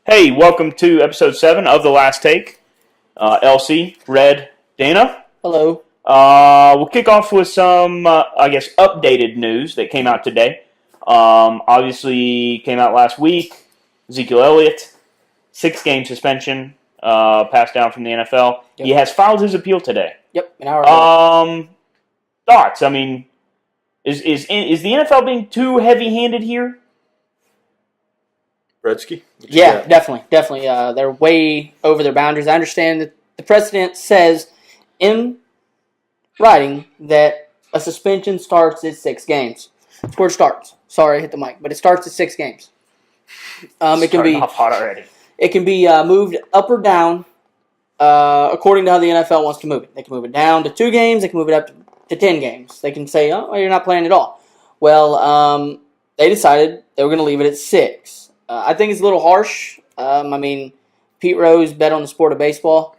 Hey, welcome to episode 7 of The Last Take. LC, Red, Dana. Hello. We'll kick off with some, updated news that came out today. Obviously, came out last week. Ezekiel Elliott, 6-game suspension, passed down from the NFL. Yep. He has filed his appeal today. Yep, an hour ago. Thoughts? I mean, is the NFL being too heavy-handed here? Redsky? Yeah, definitely. They're way over their boundaries. I understand that the precedent says in writing that a suspension starts at 6 games. That's where it starts. Sorry, I hit the mic, but it starts at 6 games. It can be off hot already. It can be moved up or down according to how the NFL wants to move it. They can move it down to 2 games. They can move it up to 10 games. They can say, "Oh, you're not playing at all." Well, they decided they were going to leave it at 6. I think it's a little harsh. Pete Rose bet on the sport of baseball,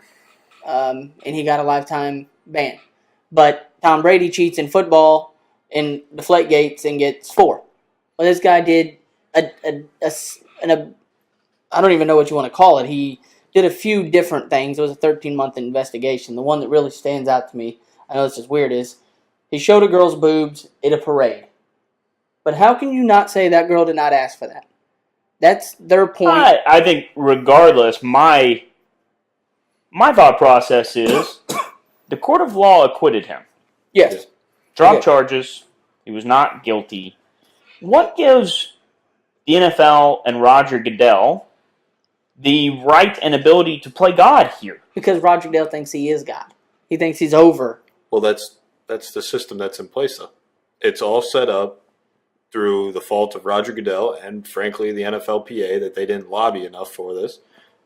and he got a lifetime ban. But Tom Brady cheats in football and deflate gates and gets 4. Well, this guy did I don't even know what you want to call it. He did a few different things. It was a 13-month investigation. The one that really stands out to me, I know this is weird, is he showed a girl's boobs at a parade. But how can you not say that girl did not ask for that? That's their point. I think regardless, my thought process is the court of law acquitted him. Yes. Dropped charges. He was not guilty. What gives the NFL and Roger Goodell the right and ability to play God here? Because Roger Goodell thinks he is God. He thinks he's over. Well, that's the system that's in place, though. It's all set up through the fault of Roger Goodell and, frankly, the NFLPA that they didn't lobby enough for this,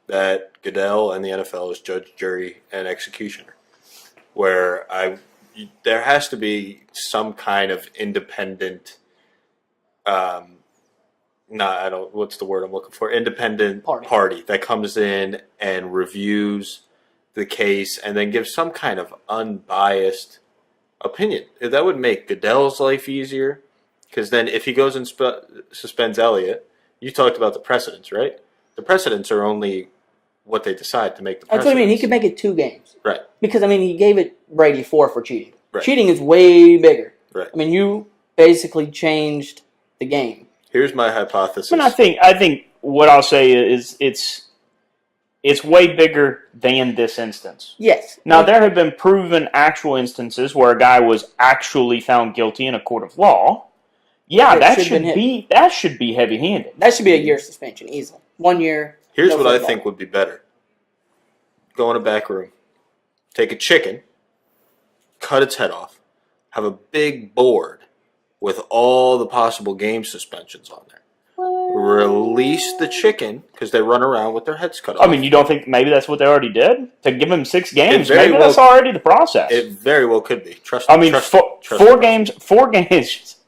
that Goodell and the NFL is judge, jury, and executioner. Where there has to be some kind of independent, what's the word I'm looking for? Independent party that comes in and reviews the case and then gives some kind of unbiased opinion. That would make Goodell's life easier. Because then if he goes and suspends Elliott, you talked about the precedents, right? The precedents are only what they decide to make the precedents. That's what I mean. He could make it 2 games. Right. Because, he gave it Brady 4 for cheating. Right. Cheating is way bigger. Right. You basically changed the game. Here's my hypothesis. I think what I'll say is it's way bigger than this instance. Yes. Now, there have been proven actual instances where a guy was actually found guilty in a court of law. Yeah, that should be heavy-handed. That should be a year suspension, easily. 1 year. Here's what I think would be better. Go in a back room, take a chicken, cut its head off, have a big board with all the possible game suspensions on there. Release the chicken, because they run around with their heads cut off. You don't think maybe that's what they already did? To give him 6 games? Maybe that's already the process. It very well could be. Trust four games.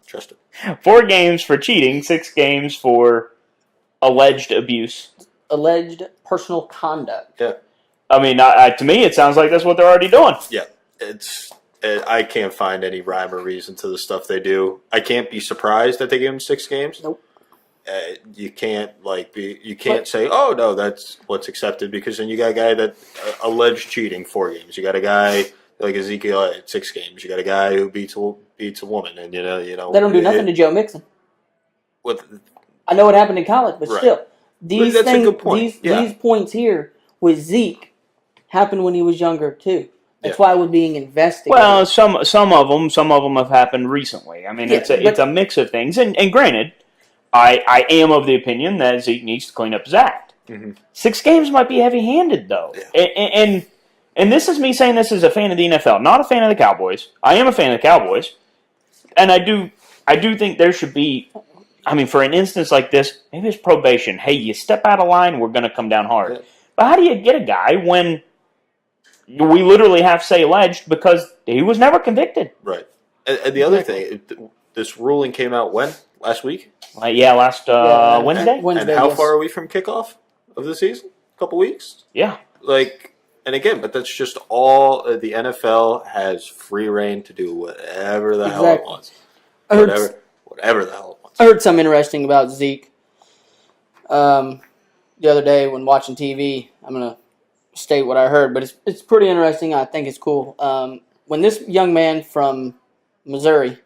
Trust it. 4 games for cheating, 6 games for alleged abuse. Alleged personal conduct. Yeah. To me, it sounds like that's what they're already doing. Yeah. I can't find any rhyme or reason to the stuff they do. I can't be surprised that they give him 6 games. Nope. You can't say, oh no, that's what's accepted, because then you got a guy that alleged cheating 4 games. You got a guy like Ezekiel Elliott 6 games. You got a guy who beats a woman, and you know they don't do nothing to Joe Mixon. I know what happened in college, but still, these points here with Zeke happened when he was younger too. That's why it was being investigated. Well, some of them have happened recently. It's a mix of things, and granted, I am of the opinion that Zeke needs to clean up his act. Mm-hmm. 6 games might be heavy-handed though, and this is me saying this as a fan of the NFL, not a fan of the Cowboys. I am a fan of the Cowboys, and I do think there should be, for an instance like this, maybe it's probation. Hey, you step out of line, we're going to come down hard. Yeah. But how do you get a guy when we literally have to say alleged because he was never convicted? Right. And the other thing, this ruling came out when? Last week? Last Wednesday. And how far are we from kickoff of the season? A couple weeks? Yeah. And again, but that's just all the NFL has free reign to do whatever the hell it wants. Whatever the hell it wants. I heard something interesting about Zeke. the other day when watching TV. I'm gonna state what I heard, but it's pretty interesting. I think it's cool. When this young man from Missouri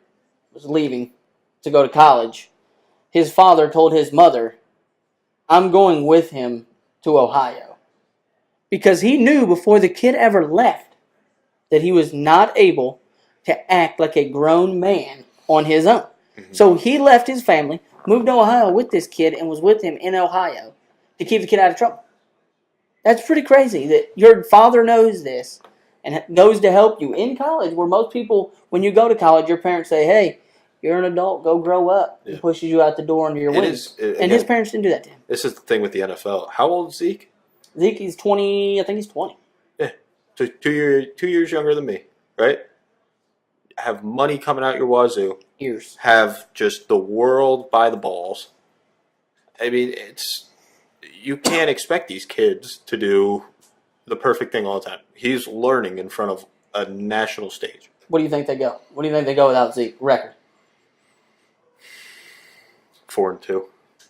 was leaving to go to college, his father told his mother, "I'm going with him to Ohio," because he knew before the kid ever left that he was not able to act like a grown man on his own. Mm-hmm. So he left his family, moved to Ohio with this kid, and was with him in Ohio to keep the kid out of trouble. That's pretty crazy that your father knows this and knows to help you in college, where most people, when you go to college, your parents say, "Hey, you're an adult, go grow up," and pushes you out the door into your wings. And his parents didn't do that to him. This is the thing with the NFL. How old is Zeke? Zeke is 20. I think he's 20. Yeah, so 2 years younger than me, right? Have money coming out your wazoo. Years. Have just the world by the balls. I mean, you can't expect these kids to do the perfect thing all the time. He's learning in front of a national stage. What do you think they go? What do you think they go without Zeke? Record? 4-2.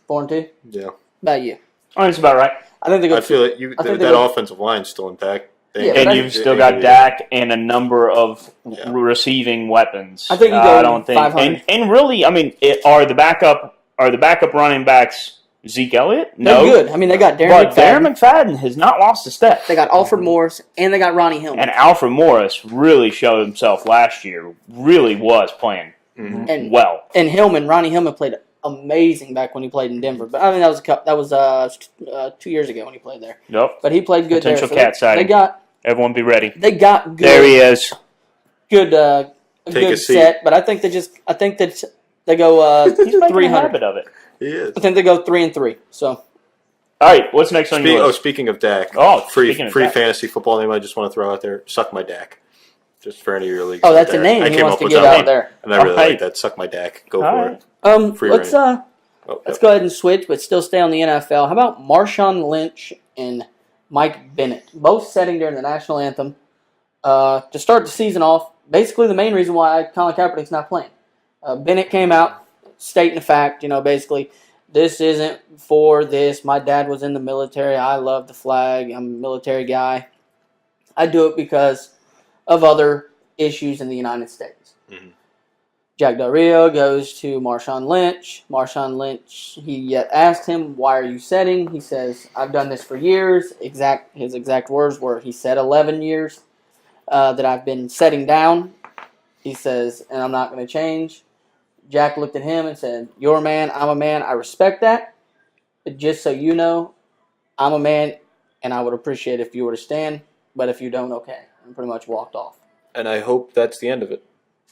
4-2? Yeah. About you? Oh, that's about right. I think they go. I feel that offensive line's still intact. And you've still got Dak and a number of receiving weapons. I think I don't think, and really, I mean, are the backup running backs Zeke Elliott? No, they're good. I mean, they got Darren McFadden has not lost a step. They got Alfred Morris and they got Ronnie Hillman. And Alfred Morris really showed himself last year. Really was playing well. And Ronnie Hillman played amazing back when he played in Denver. But I mean, that was 2 years ago when he played there. Yep. But he played good Potential there. cat sighting. Everyone be ready. They got good. There he is. Good. A good set. But I think that they go. He's making 300. a habit of it. He is. I think they go 3-3. So. All right. What's next on your list? Speaking of Dak. Free fantasy football name I just want to throw out there. Suck my Dak. Just for any of your leagues. Oh, that's a name he wants to get out there. And I really like that. Suck my Dak. Go for it. Let's go ahead and switch, but still stay on the NFL. How about Marshawn Lynch and Mike Bennett, both setting during the national anthem to start the season off? Basically, the main reason why Colin Kaepernick's not playing. Bennett came out stating the fact, basically, this isn't for this. My dad was in the military. I love the flag. I'm a military guy. I do it because of other issues in the United States. Mm-hmm. Jack Del Rio goes to Marshawn Lynch. Marshawn Lynch, he asked him, "Why are you setting?" He says, "I've done this for years." His exact words were, he said 11 years that I've been setting down. He says, and I'm not going to change. Jack looked at him and said, "You're a man, I'm a man. I respect that. But just so you know, I'm a man, and I would appreciate if you were to stand. But if you don't, okay." And pretty much walked off. And I hope that's the end of it.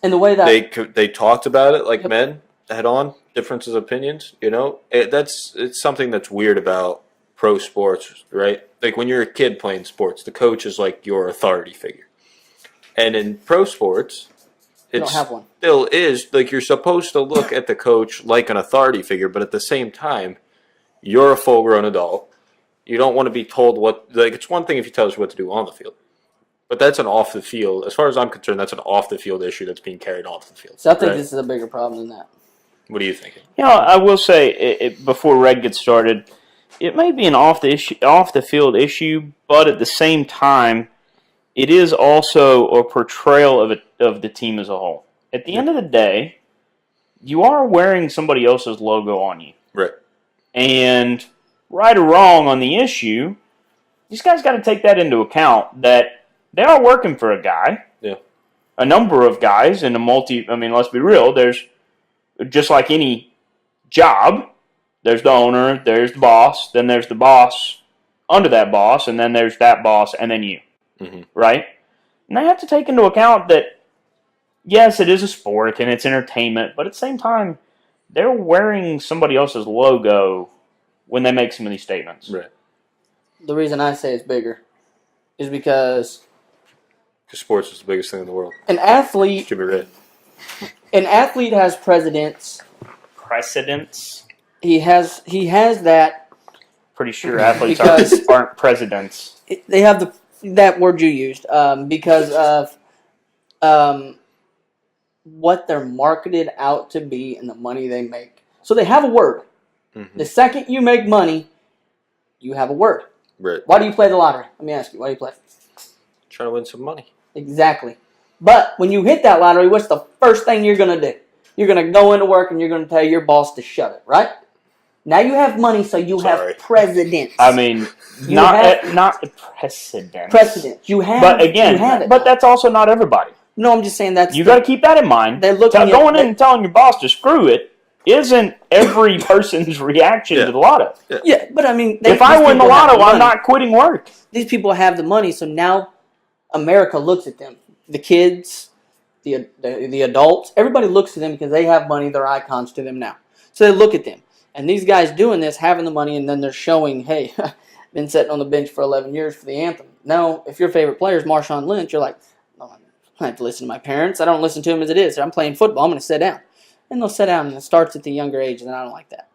And the way that they talked about it like men, head on, differences of opinions. It's something that's weird about pro sports, right? Like when you're a kid playing sports, the coach is like your authority figure. And in pro sports, don't have one. Still is like you're supposed to look at the coach like an authority figure, but at the same time, you're a full-grown adult. You don't want to be told what. Like it's one thing if you tell us what to do on the field. But that's an off the field. As far as I'm concerned, that's an off the field issue that's being carried off the field. So I think this is a bigger problem than that. What are you thinking? I will say before Red gets started, it may be an off the field issue, but at the same time, it is also a portrayal of the team as a whole. At the end of the day, you are wearing somebody else's logo on you, right? And right or wrong on the issue, these guys got to take that into account that. They are working for a guy. Yeah. A number of guys in let's be real, there's just like any job, there's the owner, there's the boss, then there's the boss under that boss, and then there's that boss, and then you. Mm-hmm. Right? And they have to take into account that, yes, it is a sport and it's entertainment, but at the same time, they're wearing somebody else's logo when they make some of these statements. Right. The reason I say it's bigger is because sports is the biggest thing in the world. An athlete should be red. An athlete has precedence. He has that. Pretty sure athletes aren't presidents. They have that word you used because of what they're marketed out to be and the money they make. So they have a word. Mm-hmm. The second you make money, you have a word. Right. Why do you play the lottery? Let me ask you. Why do you play? Trying to win some money. Exactly. But when you hit that lottery, what's the first thing you're going to do? You're going to go into work and you're going to tell your boss to shut it, right? Now you have money, so you have precedence. I mean, not precedence. Precedence. You have. But again, you have it. But that's also not everybody. No, I'm just saying that's. You got to keep that in mind. Going in and telling your boss to screw it isn't every person's reaction to the lotto. Yeah, but I mean, if I win the lotto, I'm not quitting work. These people have the money, so now America looks at them. The kids, the adults, everybody looks at them because they have money. They're icons to them now. So they look at them. And these guys doing this, having the money, and then they're showing, hey, been sitting on the bench for 11 years for the anthem. Now, if your favorite player is Marshawn Lynch, you're like, no, I don't have to listen to my parents. I don't listen to him as it is. I'm playing football. I'm going to sit down. And they'll sit down, and it starts at the younger age, and I don't like that.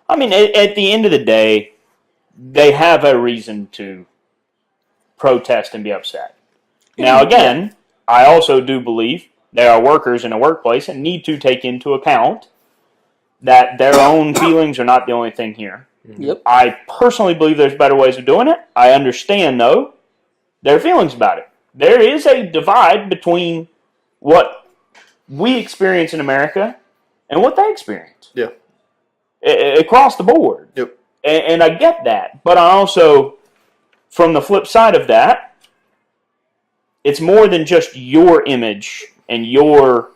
I mean, at the end of the day, they have a reason to protest and be upset. Now, again, I also do believe there are workers in a workplace and need to take into account that their own feelings are not the only thing here. Yep. I personally believe there's better ways of doing it. I understand, though, their feelings about it. There is a divide between what we experience in America and what they experience. Yeah. Across the board. Yep. And I get that. But I also, from the flip side of that, it's more than just your image and your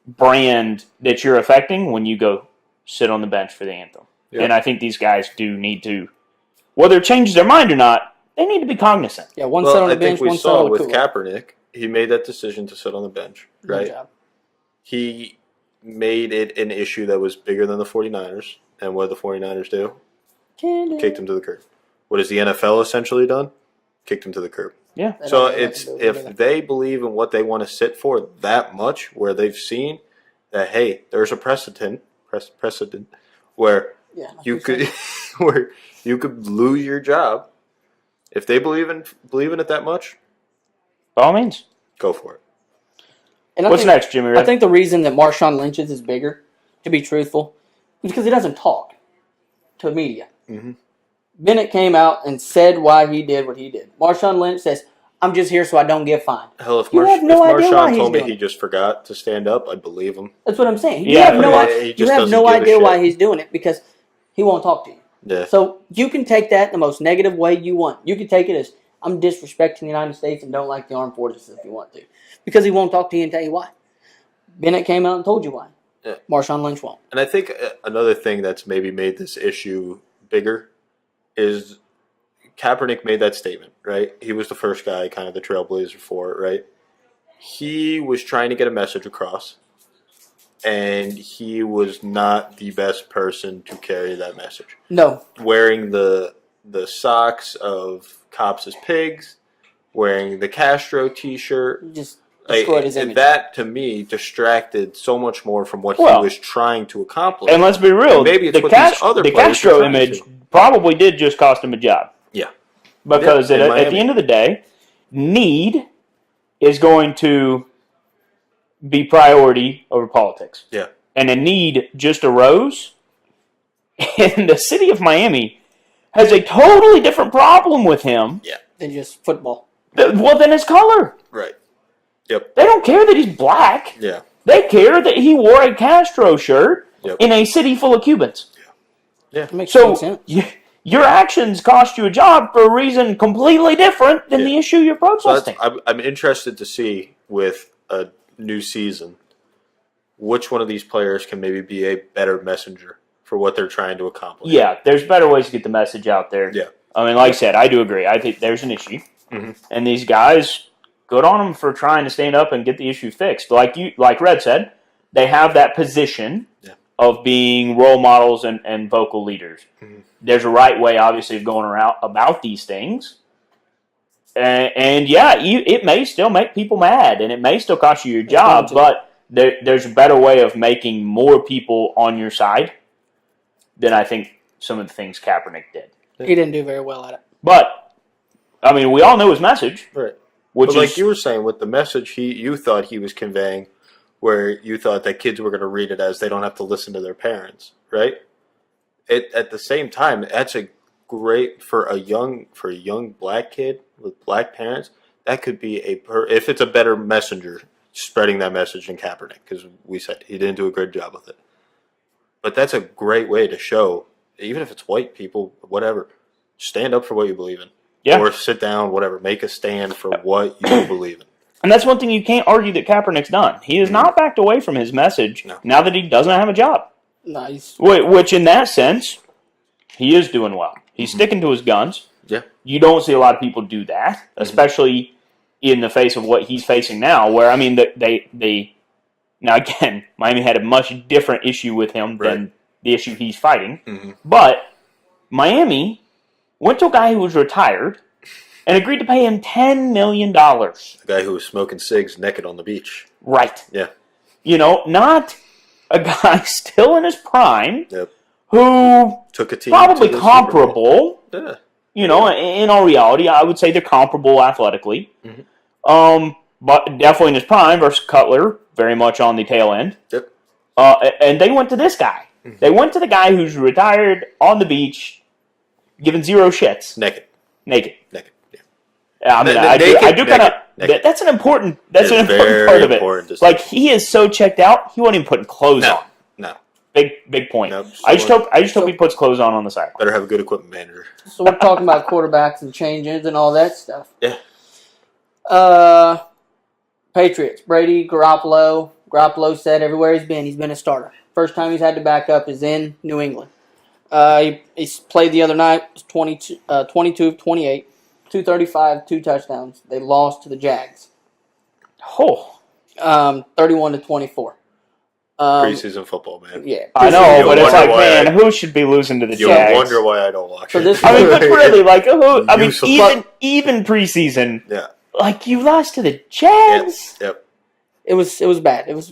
brand that you're affecting when you go sit on the bench for the anthem. Yep. And I think these guys do need to, whether it changes their mind or not, they need to be cognizant. Yeah, one sit on the bench, one sit on the with Kaepernick, he made that decision to sit on the bench, right? Good job. He made it an issue that was bigger than the 49ers. And what did the 49ers do? Kicked him to the curb. What has the NFL essentially done? Kicked him to the curb. Yeah. So it's if they believe in what they want to sit for that much, where they've seen that, hey, there's a precedent where you could where you could lose your job. If they believe in it that much, by all means, go for it. And what's next, Jimmy? I think the reason that Marshawn Lynch's is bigger, to be truthful, is because he doesn't talk to the media. Mm-hmm. Bennett came out and said why he did what he did. Marshawn Lynch says, I'm just here so I don't get fined. Hell, if Marshawn told me he just forgot to stand up, I'd believe him. That's what I'm saying. Yeah, you have no idea why he's doing it because he won't talk to you. Yeah. So you can take that the most negative way you want. You can take it as, I'm disrespecting the United States and don't like the armed forces if you want to. Because he won't talk to you and tell you why. Bennett came out and told you why. Yeah. Marshawn Lynch won't. And I think another thing that's maybe made this issue bigger is Kaepernick made that statement, right? He was the first guy, kind of the trailblazer for it, right? He was trying to get a message across, and he was not the best person to carry that message. No. Wearing the socks of cops as pigs, wearing the Castro T-shirt. Just destroyed his image. That, to me, distracted so much more from what he was trying to accomplish. And let's be real, maybe it's the Castro image probably did just cost him a job. Yeah. Because at the end of the day, need is going to be priority over politics. Yeah. And a need just arose, and the city of Miami has a totally different problem with him than just football. Well, than his color. Right. Yep. They don't care that he's black. Yeah. They care that he wore a Castro shirt in a city full of Cubans. Yeah. That makes sense. Your actions cost you a job for a reason completely different than the issue you're protesting. So I'm interested to see with a new season which one of these players can maybe be a better messenger for what they're trying to accomplish. Yeah, there's better ways to get the message out there. Yeah. I mean, like I said, I do agree. I think there's an issue. Mm-hmm. And these guys, good on them for trying to stand up and get the issue fixed. Like Red said, they have that position of being role models and vocal leaders. Mm-hmm. There's a right way, obviously, of going around about these things. And it may still make people mad, and it may still cost you your job, but there's a better way of making more people on your side than I think some of the things Kaepernick did. He didn't do very well at it. But, I mean, we all know his message. Right. Which but like you were saying, with the message you thought he was conveying, where you thought that kids were going to read it as they don't have to listen to their parents, right? At the same time, that's a great for a young black kid with black parents. That could be if it's a better messenger spreading that message than Kaepernick, because we said he didn't do a great job with it. But that's a great way to show, even if it's white people, whatever, stand up for what you believe in. Yeah. Or sit down, whatever. Make a stand for what you believe in. And that's one thing you can't argue that Kaepernick's done. He has not backed away from his message now that he doesn't have a job. Nice. Which, in that sense, he is doing well. He's sticking to his guns. Yeah. You don't see a lot of people do that, especially in the face of what he's facing now, where, I mean, they now, again, Miami had a much different issue with him than the issue he's fighting. Mm-hmm. But Miami went to a guy who was retired and agreed to pay him $10 million. The guy who was smoking cigs naked on the beach. Right. Yeah. You know, not a guy still in his prime who took a team probably comparable. Yeah. You know, in all reality, I would say they're comparable athletically. Mm-hmm. But definitely in his prime versus Cutler, very much on the tail end. Yep. And they went to this guy. Mm-hmm. They went to the guy who's retired on the beach, giving zero shits. Naked. Yeah. I mean, I do kind of. That's an important. That's an important part of it. Like, he is so checked out, he won't even put clothes on. No. Big point. Nope, I just hope he puts clothes on the side. Better have a good equipment manager. So we're talking about quarterbacks and changes and all that stuff. Yeah. Patriots. Brady, Garoppolo. Garoppolo said everywhere he's been a starter. First time he's had to back up is in New England. He played the other night. Was 22 of 28, 235, 2 touchdowns. They lost to the Jags. 31-24. Preseason football, man. Yeah, I know, but it's like, man, who should be losing to the Jags? You wonder why I don't watch it. I mean, but really, like, who? I mean, even preseason. Yeah. Like, you lost to the Jags. Yep. It was bad. It was.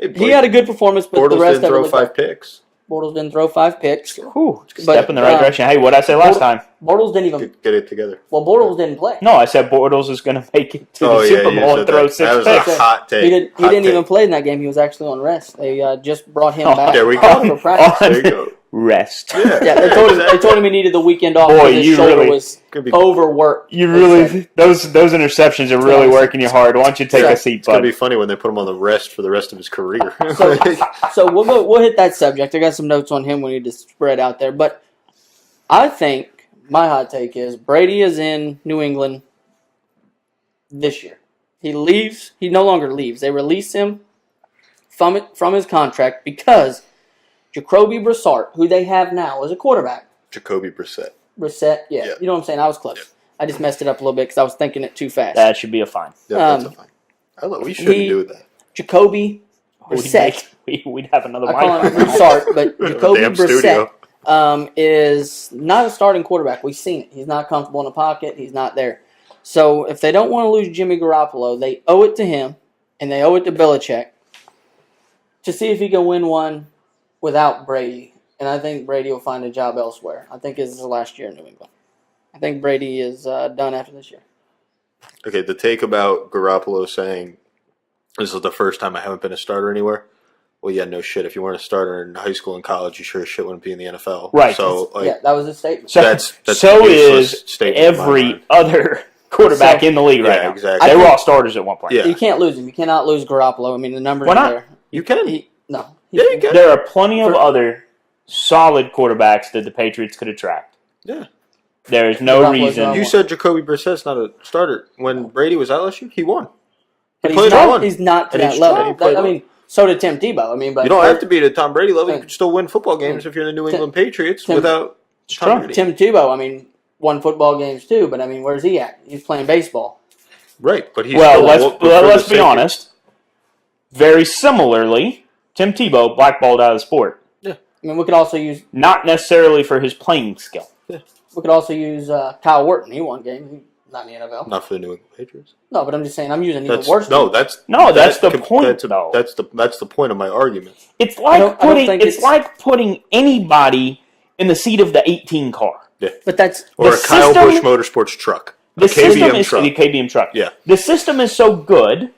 He had a good performance, but Bortles the rest didn't of it throw 5 picks. Bortles didn't throw 5 picks. Step in the right direction. Hey, what did I say last time? Bortles didn't even get it together. Well, Bortles didn't play. No, I said Bortles is going to make it to the Super Bowl and throw 6 picks. That was a hot take. He didn't even play in that game. He was actually on rest. They just brought him back. There we go. For practice. There you go. Rest. Yeah, they told him he needed the weekend off because his shoulder was overworked. You really those interceptions are really working you hard. Why don't you take a seat, bud? It's gonna be funny when they put him on the rest for the rest of his career. So we'll hit that subject. I got some notes on him we need to spread out there. But I think my hot take is Brady is in New England this year. He leaves. He no longer leaves. They release him from his contract because Jacoby Brissett, who they have now as a quarterback. Jacoby Brissett. Yeah. You know what I'm saying? I was close. Yep. I just messed it up a little bit because I was thinking it too fast. That should be a fine. Yeah, that's a fine. We shouldn't do that. Jacoby Brissett. We'd have another I call him Brissett, but Jacoby Brissett is not a starting quarterback. We've seen it. He's not comfortable in the pocket. He's not there. So if they don't want to lose Jimmy Garoppolo, they owe it to him, and they owe it to Belichick to see if he can win one without Brady. And I think Brady will find a job elsewhere. I think this is his last year in New England. I think Brady is done after this year. Okay, the take about Garoppolo saying, this is the first time I haven't been a starter anywhere. Well, yeah, no shit. If you weren't a starter in high school and college, you sure as shit wouldn't be in the NFL. Right. So, that was his statement. So is every other quarterback in the league right now. Exactly. They were all starters at one point. Yeah. You can't lose him. You cannot lose Garoppolo. I mean, the numbers are there. You can. You can. There are plenty of other solid quarterbacks that the Patriots could attract. Yeah. There is no reason. You said Jacoby Brissett's not a starter. When Brady was at LSU, he won. But he's not to that level. I mean, so did Tim Tebow. I mean, but you don't have to be at a Tom Brady level. You can still win football games if you're the New England Patriots without Tom Brady. Tim Tebow, I mean, won football games too, but I mean, where's he at? He's playing baseball. Right, but he's let's be honest. Very similarly, Tim Tebow blackballed out of the sport. Yeah. I mean, we could also use... Not necessarily for his playing skill. Yeah. We could also use Kyle Wharton. He won games. Not in the NFL. Not for the New England Patriots. No, but I'm just saying I'm using even worse. That's the point, though. That's the point of my argument. It's like putting anybody in the seat of the 18 car. Yeah. But that's... Or a Kyle Busch Motorsports truck. The KBM truck. Yeah. The system is so good,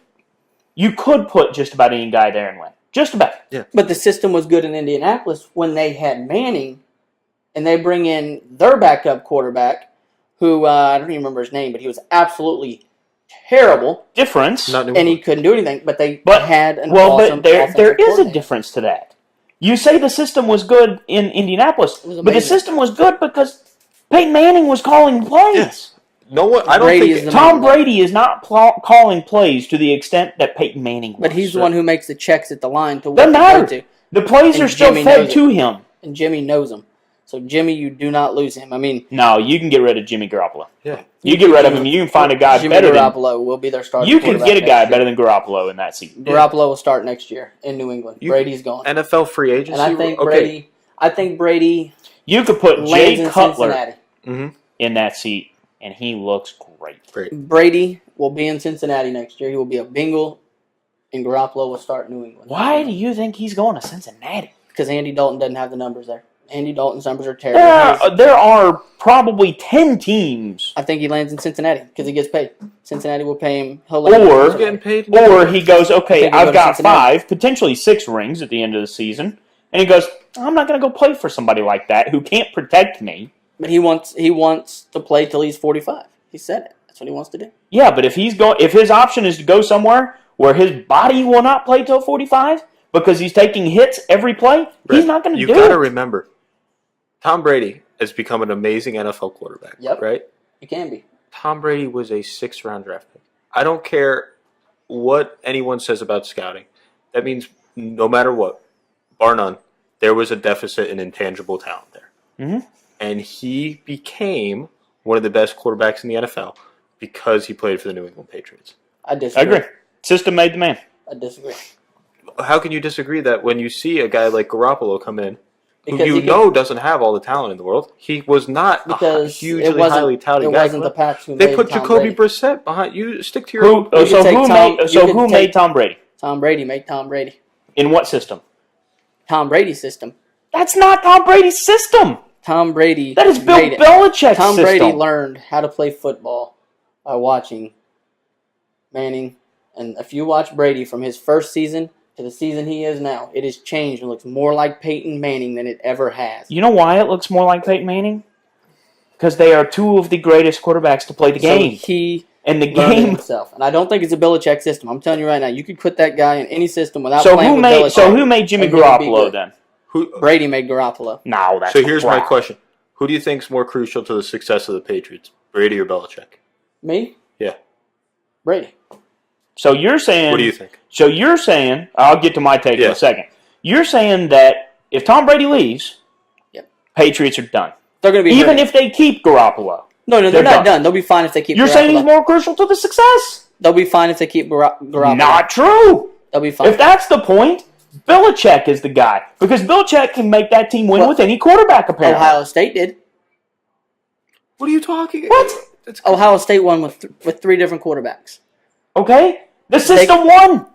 you could put just about any guy there and win. Just about. Yeah. But the system was good in Indianapolis when they had Manning and they bring in their backup quarterback, who I don't even remember his name, but he was absolutely terrible. Difference. And he couldn't do anything, but had an awesome but there is a difference to that. You say the system was good in Indianapolis, but the system was good because Peyton Manning was calling plays. Yes. No one. I don't think Tom Brady is not calling plays to the extent that Peyton Manning was. But he's the one who makes the checks at the line to doesn't matter. The plays are still fed to him, and Jimmy knows them. So Jimmy, you do not lose him. I mean, no, you can get rid of Jimmy Garoppolo. Yeah, you get rid of him. You can find a guy better than Garoppolo. Will be their starter. You can get a guy better than Garoppolo in that season. Garoppolo will start next year in New England. Brady's gone. NFL free agency. And I think Brady. You could put Jay Cutler in that seat, and he looks great. Brady will be in Cincinnati next year. He will be a Bengal, and Garoppolo will start New England. Why do you think he's going to Cincinnati? Because Andy Dalton doesn't have the numbers there. Andy Dalton's numbers are terrible. There are probably 10 teams. I think he lands in Cincinnati because he gets paid. Cincinnati will pay him. Or he goes, okay, I've got 5, potentially 6 rings at the end of the season. And he goes, I'm not going to go play for somebody like that who can't protect me. But he wants to play till he's 45. He said it. That's what he wants to do. Yeah, but if his option is to go somewhere where his body will not play till 45 because he's taking hits every play, he's not going to do it. You got to remember, Tom Brady has become an amazing NFL quarterback. Yep. Right? He can be. Tom Brady was a 6th-round draft pick. I don't care what anyone says about scouting. That means no matter what, bar none, there was a deficit in intangible talent there. Mm-hmm. And he became one of the best quarterbacks in the NFL because he played for the New England Patriots. I disagree. I agree. System made the man. I disagree. How can you disagree that when you see a guy like Garoppolo come in, who doesn't have all the talent in the world, he was not a hugely highly touted guy. It wasn't the Pats who they put Jacoby Brissett behind you. Stick to your. Who made Tom Brady? Tom Brady made Tom Brady. In what system? Tom Brady's system. That's not Tom Brady's system. Tom Brady. That is Bill Belichick's system. Tom Brady learned how to play football by watching Manning. And if you watch Brady from his first season to the season he is now, it has changed and looks more like Peyton Manning than it ever has. You know why it looks more like Peyton Manning? Because they are 2 of the greatest quarterbacks to play the game. So he and the game himself. And I don't think it's a Belichick system. I'm telling you right now, you could put that guy in any system without playing with Belichick. So who made Jimmy Garoppolo then? Brady made Garoppolo. No, that's so here's my question. Who do you think is more crucial to the success of the Patriots? Brady or Belichick? Me? Yeah. Brady. So you're saying... What do you think? So you're saying... I'll get to my take in a second. You're saying that if Tom Brady leaves, Patriots are done. They're going to be even if they keep Garoppolo. No, they're not done. They'll be fine if they keep Garoppolo. You're saying he's more crucial to the success? They'll be fine if they keep Garoppolo. Not true. They'll be fine. If that's the point, Belichick is the guy. Because Belichick can make that team win with any quarterback, apparently. Ohio State did. What are you talking about? What? Ohio State won with 3 different quarterbacks. Okay? The system won.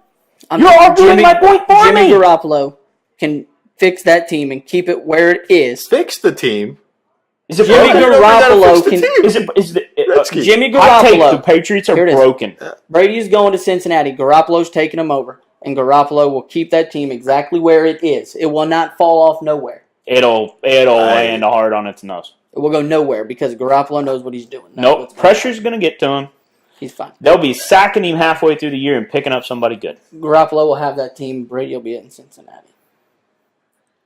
You're arguing my point for me. Jimmy Garoppolo can fix that team and keep it where it is. Fix the team? Is it Jimmy Garoppolo can... Jimmy Garoppolo... The Patriots are broken. Brady's going to Cincinnati. Garoppolo's taking him over. And Garoppolo will keep that team exactly where it is. It will not fall off nowhere. It'll land hard on its nose. It will go nowhere because Garoppolo knows what he's doing. Nope. Pressure's going to get to him. He's fine. They'll be sacking him halfway through the year and picking up somebody good. Garoppolo will have that team. Brady will be in Cincinnati.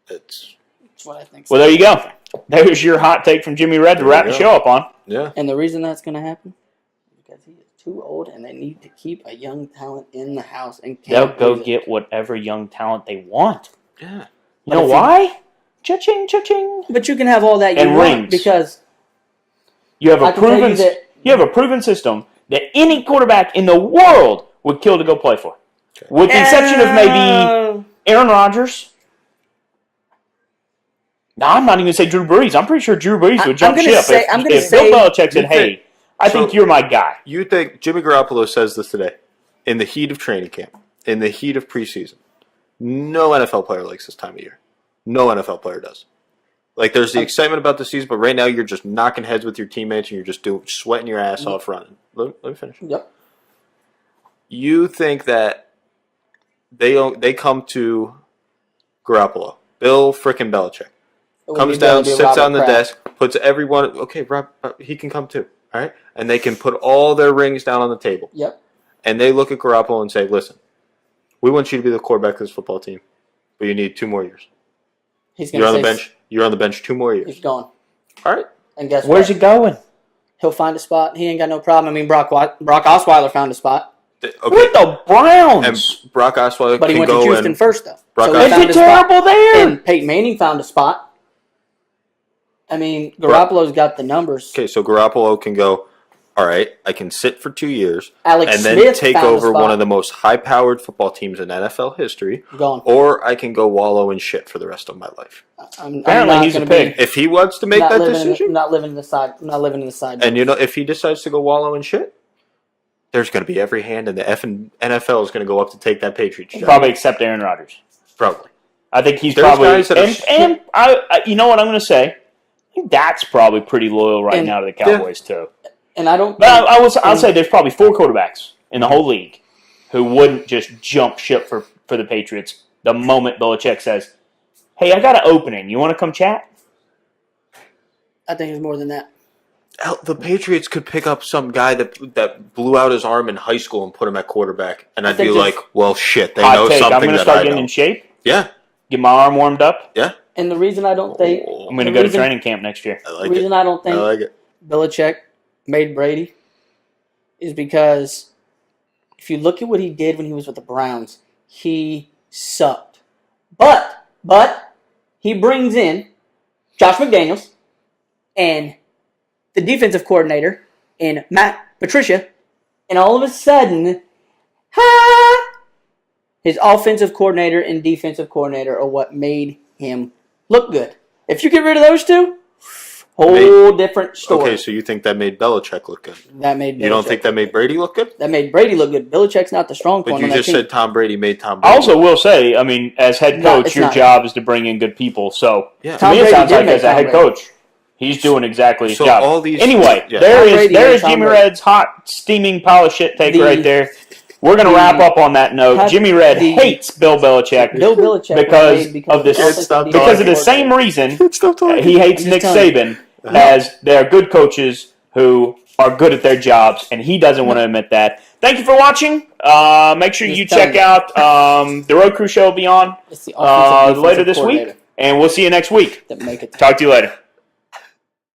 That's what I think. Well, there you go. There's your hot take from Jimmy Red to wrap the show up on. Yeah. And the reason that's going to happen is because he is too old and they need to keep a young talent in the house. And they'll go get whatever young talent they want. Yeah. You know why? Cha-ching, cha-ching. But you can have all that you want rings. Because you have a proven system that any quarterback in the world would kill to go play for. Okay. With the exception of maybe Aaron Rodgers. No, I'm not even going to say Drew Brees. I'm pretty sure Drew Brees would jump ship if Bill Belichick said, hey, I think you're my guy. You think Jimmy Garoppolo says this today, in the heat of training camp, in the heat of preseason, no NFL player likes this time of year. No NFL player does. Like, there's the excitement about the season, but right now you're just knocking heads with your teammates and you're just sweating your ass off running. Let me finish. Yep. You think that they come to Garoppolo, Bill frickin' Belichick, comes down, sits on the desk, puts everyone. Okay, Rob, he can come too. All right, and they can put all their rings down on the table. Yep. And they look at Garoppolo and say, "Listen, we want you to be the quarterback of this football team, but you need 2 more years. You're on the bench. You're on the bench 2 more years. He's gone. All right. And guess Where's he going? He'll find a spot. He ain't got no problem. I mean, Brock Osweiler found a spot. Okay. With the Browns. And Brock Osweiler but he went to Houston first, though. Is he terrible there? And Peyton Manning found a spot. I mean, Garoppolo's got the numbers. Okay, so Garoppolo can go, all right, I can sit for 2 years Alex and then Smith take over one of the most high-powered football teams in NFL history. Gone. Or I can go wallow in shit for the rest of my life. Apparently he's a pig. If he wants to make that decision. I'm not living in the side. I'm not living in the side. And, if he decides to go wallow in shit, there's going to be every hand in the effing NFL is going to go up to take that Patriots job. Probably except Aaron Rodgers. Probably. I think he's There's probably... guys that and I, you know what I'm going to say? I think that's probably pretty loyal now to the Cowboys, too. And I don't... But I'll say there's probably 4 quarterbacks in the whole league who wouldn't just jump ship for the Patriots the moment Belichick says, hey, I got an opening. You want to come chat? I think it's more than that. The Patriots could pick up some guy that blew out his arm in high school and put him at quarterback. And I'd be like, well, shit, they know something that I know. I'm going to start getting in shape. Yeah. Get my arm warmed up. Yeah. And the reason I don't think... I'm going to go to training camp next year. I like the reason I don't think it. Belichick made Brady is because if you look at what he did when he was with the Browns, he sucked. But he brings in Josh McDaniels and the defensive coordinator and Matt Patricia, and all of a sudden, his offensive coordinator and defensive coordinator are what made him look good. If you get rid of those two, different story. Okay, so you think that made Belichick look good? You don't think that made Brady look good? That made Brady look good. Belichick's not the strong point. But you just said Tom Brady made Tom Brady. I also will say, I mean, as head coach, your job is to bring in good people. So yeah. to me, it sounds like as a head coach, he's doing exactly his job. Anyway, there is Jimmy Red's hot, steaming pile of shit take right there. We're going to wrap up on that note. Jimmy Red hates Bill Belichick because of the same reason he hates Nick Saban, as they're good coaches who are good at their jobs, and he doesn't want to admit that. Thank you for watching. Make sure you check out the Road Crew show will be on later this week, and we'll see you next week. Talk to you later.